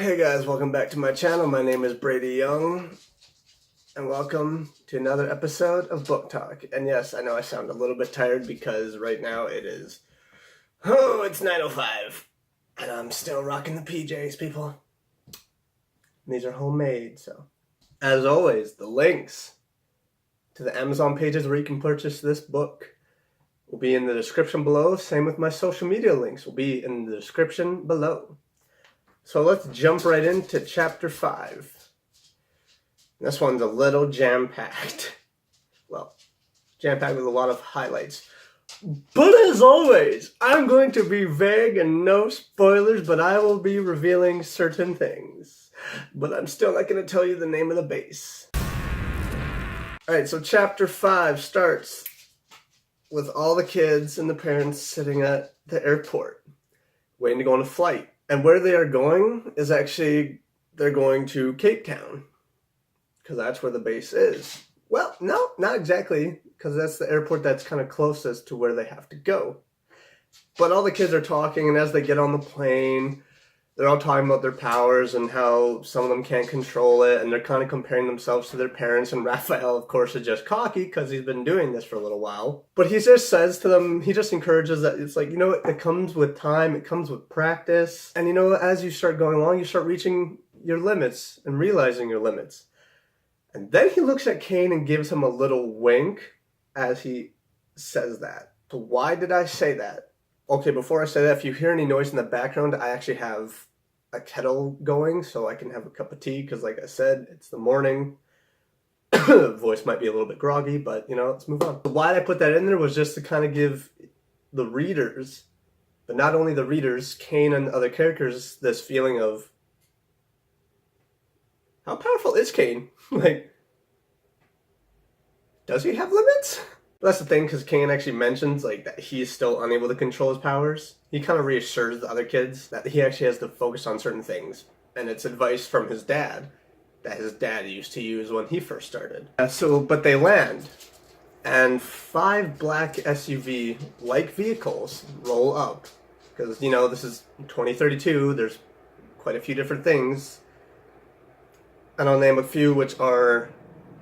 Hey guys, welcome back to my channel. My name is Brady Young, and welcome to another episode of Book Talk. And yes, I know I sound a little bit tired because right now it's 9:05, and I'm still rocking the PJs, people. And these are homemade, so. As always, the links to the Amazon pages where you can purchase this book will be in the description below. Same with my social media links will be in the description below. So let's jump right into chapter 5. This one's a little jam-packed. Well, jam-packed with a lot of highlights. But as always, I'm going to be vague and no spoilers, but I will be revealing certain things. But I'm still not going to tell you the name of the base. Alright, so chapter 5 starts with all the kids and the parents sitting at the airport, waiting to go on a flight. And where they are going is actually, they're going to Cape Town, because that's where the base is. Well, no, not exactly, because that's the airport that's kind of closest to where they have to go. But all the kids are talking, and as they get on the plane, they're all talking about their powers and how some of them can't control it, and they're kind of comparing themselves to their parents. And Raphael, of course, is just cocky because he's been doing this for a little while. But he just says to them, he just encourages that it's like, you know, it comes with time, it comes with practice. And you know, as you start going along, you start reaching your limits and realizing your limits. And then he looks at Cain and gives him a little wink as he says that. So why did I say that? Okay, before I say that, if you hear any noise in the background, I actually have a kettle going so I can have a cup of tea, because like I said, it's the morning. Voice might be a little bit groggy, but you know, let's move on. Why I put that in there was just to kind of give the readers, but not only the readers, Cain and other characters, this feeling of, how powerful is Cain? Like, does he have limits? That's the thing, because Cain actually mentions like that he's still unable to control his powers. He kind of reassures the other kids that he actually has to focus on certain things. And it's advice from his dad that his dad used to use when he first started. But they land, and 5 black SUV-like vehicles roll up. Because, you know, this is 2032, there's quite a few different things. And I'll name a few, which are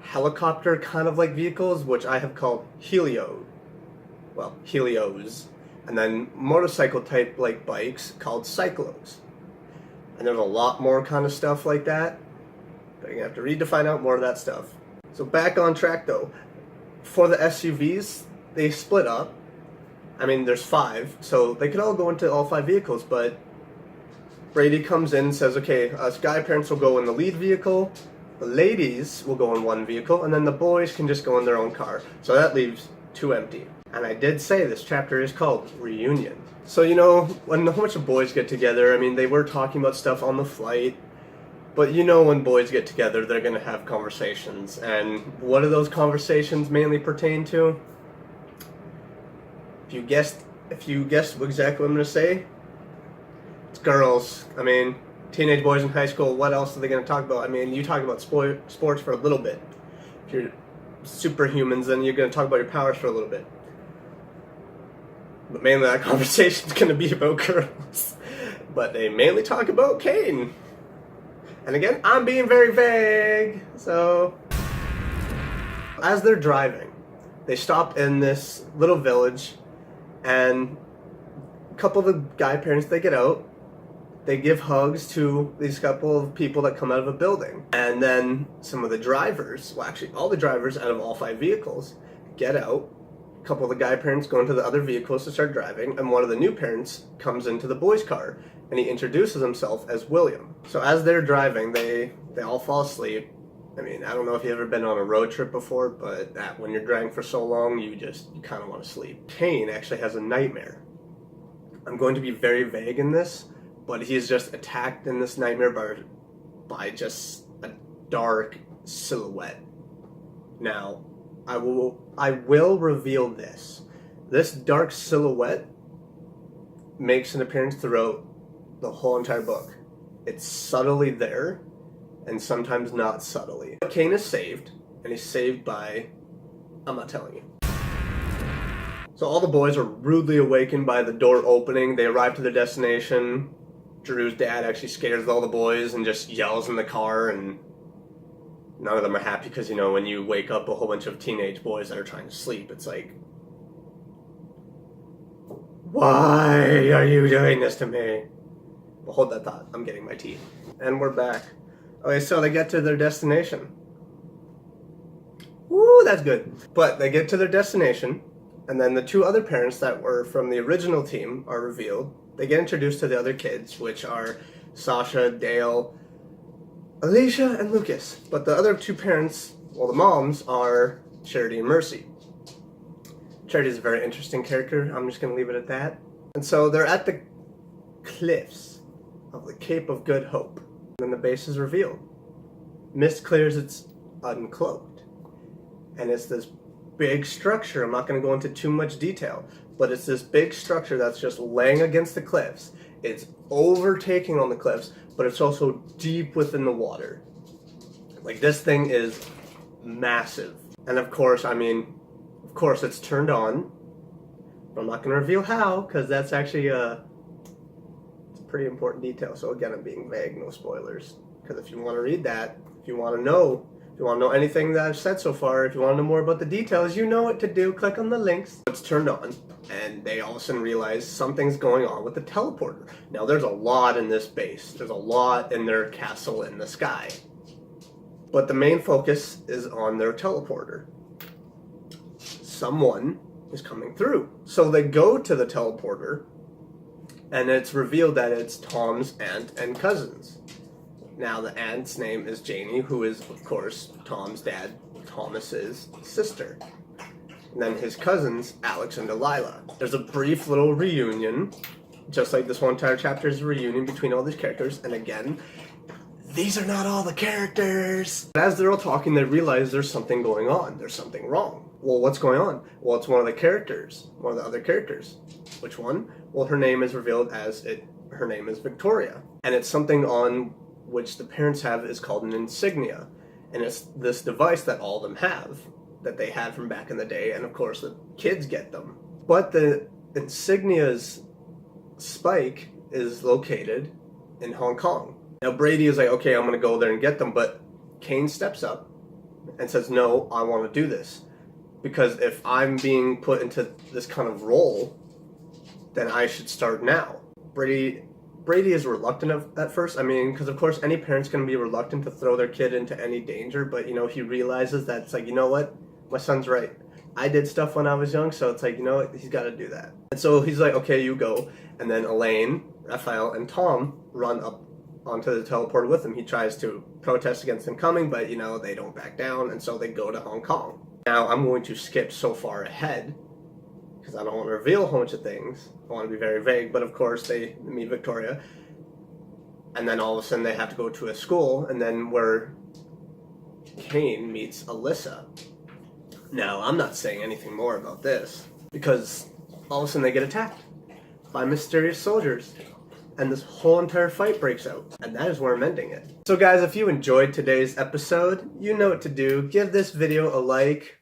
helicopter kind of like vehicles, which I have called helios, and then motorcycle type like bikes called cyclos. And there's a lot more kind of stuff like that, but you have to read to find out more of that stuff. So back on track though, for the SUVs, they split up. I mean, there's 5, so they could all go into all 5 vehicles, but Brady comes in and says, okay, us guy parents will go in the lead vehicle, the ladies will go in one vehicle, and then the boys can just go in their own car. So that leaves 2 empty. And I did say this chapter is called Reunion. So, you know, when a bunch of boys get together, I mean, they were talking about stuff on the flight, but you know, when boys get together, they're going to have conversations. And what do those conversations mainly pertain to? If you guessed exactly what I'm going to say, it's girls. I mean, teenage boys in high school, what else are they going to talk about? I mean, you talk about sports for a little bit. If you're superhumans, then you're going to talk about your powers for a little bit. But mainly that conversation is going to be about girls. But they mainly talk about Cain. And again, I'm being very vague. So, as they're driving, they stop in this little village, and a couple of the guy parents, they get out. They give hugs to these couple of people that come out of a building. And then some of the drivers, well actually all the drivers out of all 5 vehicles, get out. A couple of the guy parents go into the other vehicles to start driving, and one of the new parents comes into the boys' car, and he introduces himself as William. So as they're driving, they all fall asleep. I mean, I don't know if you've ever been on a road trip before, but when you're driving for so long, you kind of want to sleep. Cain actually has a nightmare. I'm going to be very vague in this, but he's just attacked in this nightmare by just a dark silhouette. Now, I will reveal this. This dark silhouette makes an appearance throughout the whole entire book. It's subtly there, and sometimes not subtly. Cain is saved, and he's saved by, I'm not telling you. So all the boys are rudely awakened by the door opening. They arrive to their destination. Drew's dad actually scares all the boys and just yells in the car, and none of them are happy because, you know, when you wake up a whole bunch of teenage boys that are trying to sleep, it's like, why are you doing this to me? Well, hold that thought. I'm getting my tea. And we're back. Okay, so they get to their destination. Woo, that's good. But they get to their destination, and then the two other parents that were from the original team are revealed. They get introduced to the other kids, which are Sasha, Dale, Alicia, and Lucas. But the other two parents, well, the moms, are Charity and Mercy. Charity is a very interesting character. I'm just going to leave it at that. And so they're at the cliffs of the Cape of Good Hope. And then the base is revealed. Mist clears, it's uncloaked. And it's this big structure. I'm not going to go into too much detail, but it's this big structure that's just laying against the cliffs. It's overtaking on the cliffs, but it's also deep within the water. Like, this thing is massive. And of course, it's turned on. But I'm not going to reveal how, because that's actually it's a pretty important detail. So again, I'm being vague, no spoilers. Because if you want to read that, if you want to know anything that I've said so far, if you want to know more about the details, you know what to do. Click on the links. It's turned on, and they all of a sudden realize something's going on with the teleporter. Now, there's a lot in this base. There's a lot in their castle in the sky. But the main focus is on their teleporter. Someone is coming through. So they go to the teleporter, and it's revealed that it's Tom's aunt and cousins. Now, the aunt's name is Janie, who is, of course, Tom's dad, Thomas's sister. And then his cousins, Alex and Delilah. There's a brief little reunion, just like this whole entire chapter is a reunion between all these characters. And again, these are not all the characters. As they're all talking, they realize there's something going on. There's something wrong. Well, what's going on? Well, it's one of the characters, one of the other characters. Which one? Well, her name is revealed as her name is Victoria. And it's something on which the parents have is called an insignia. And it's this device that all of them have, that they had from back in the day, and of course the kids get them. But the insignia's spike is located in Hong Kong. Now Brady is like, okay, I'm gonna go there and get them, but Kane steps up and says, no, I want to do this. Because if I'm being put into this kind of role, then I should start now. Brady is reluctant at first. Because of course any parent's going to be reluctant to throw their kid into any danger, but he realizes that it's like, you know what? My son's right. I did stuff when I was young, so it's like, you know what? He's got to do that. And so he's like, okay, you go. And then Elaine, Raphael, and Tom run up onto the teleporter with him. He tries to protest against them coming, but they don't back down, and so they go to Hong Kong. Now I'm going to skip so far ahead because I don't want to reveal a whole bunch of things. I want to be very vague, but of course they meet Victoria, and then all of a sudden they have to go to a school, and then where Kane meets Alyssa. Now, I'm not saying anything more about this, because all of a sudden they get attacked by mysterious soldiers, and this whole entire fight breaks out, and that is where I'm ending it. So guys, if you enjoyed today's episode, you know what to do. Give this video a like.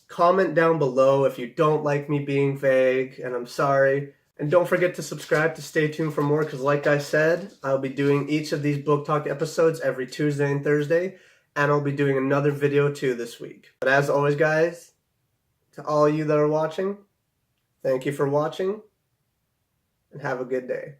Comment down below if you don't like me being vague, and I'm sorry. And don't forget to subscribe to stay tuned for more, because like I said, I'll be doing each of these book talk episodes every Tuesday and Thursday, and I'll be doing another video too this week. But as always, guys, to all you that are watching, thank you for watching, and have a good day.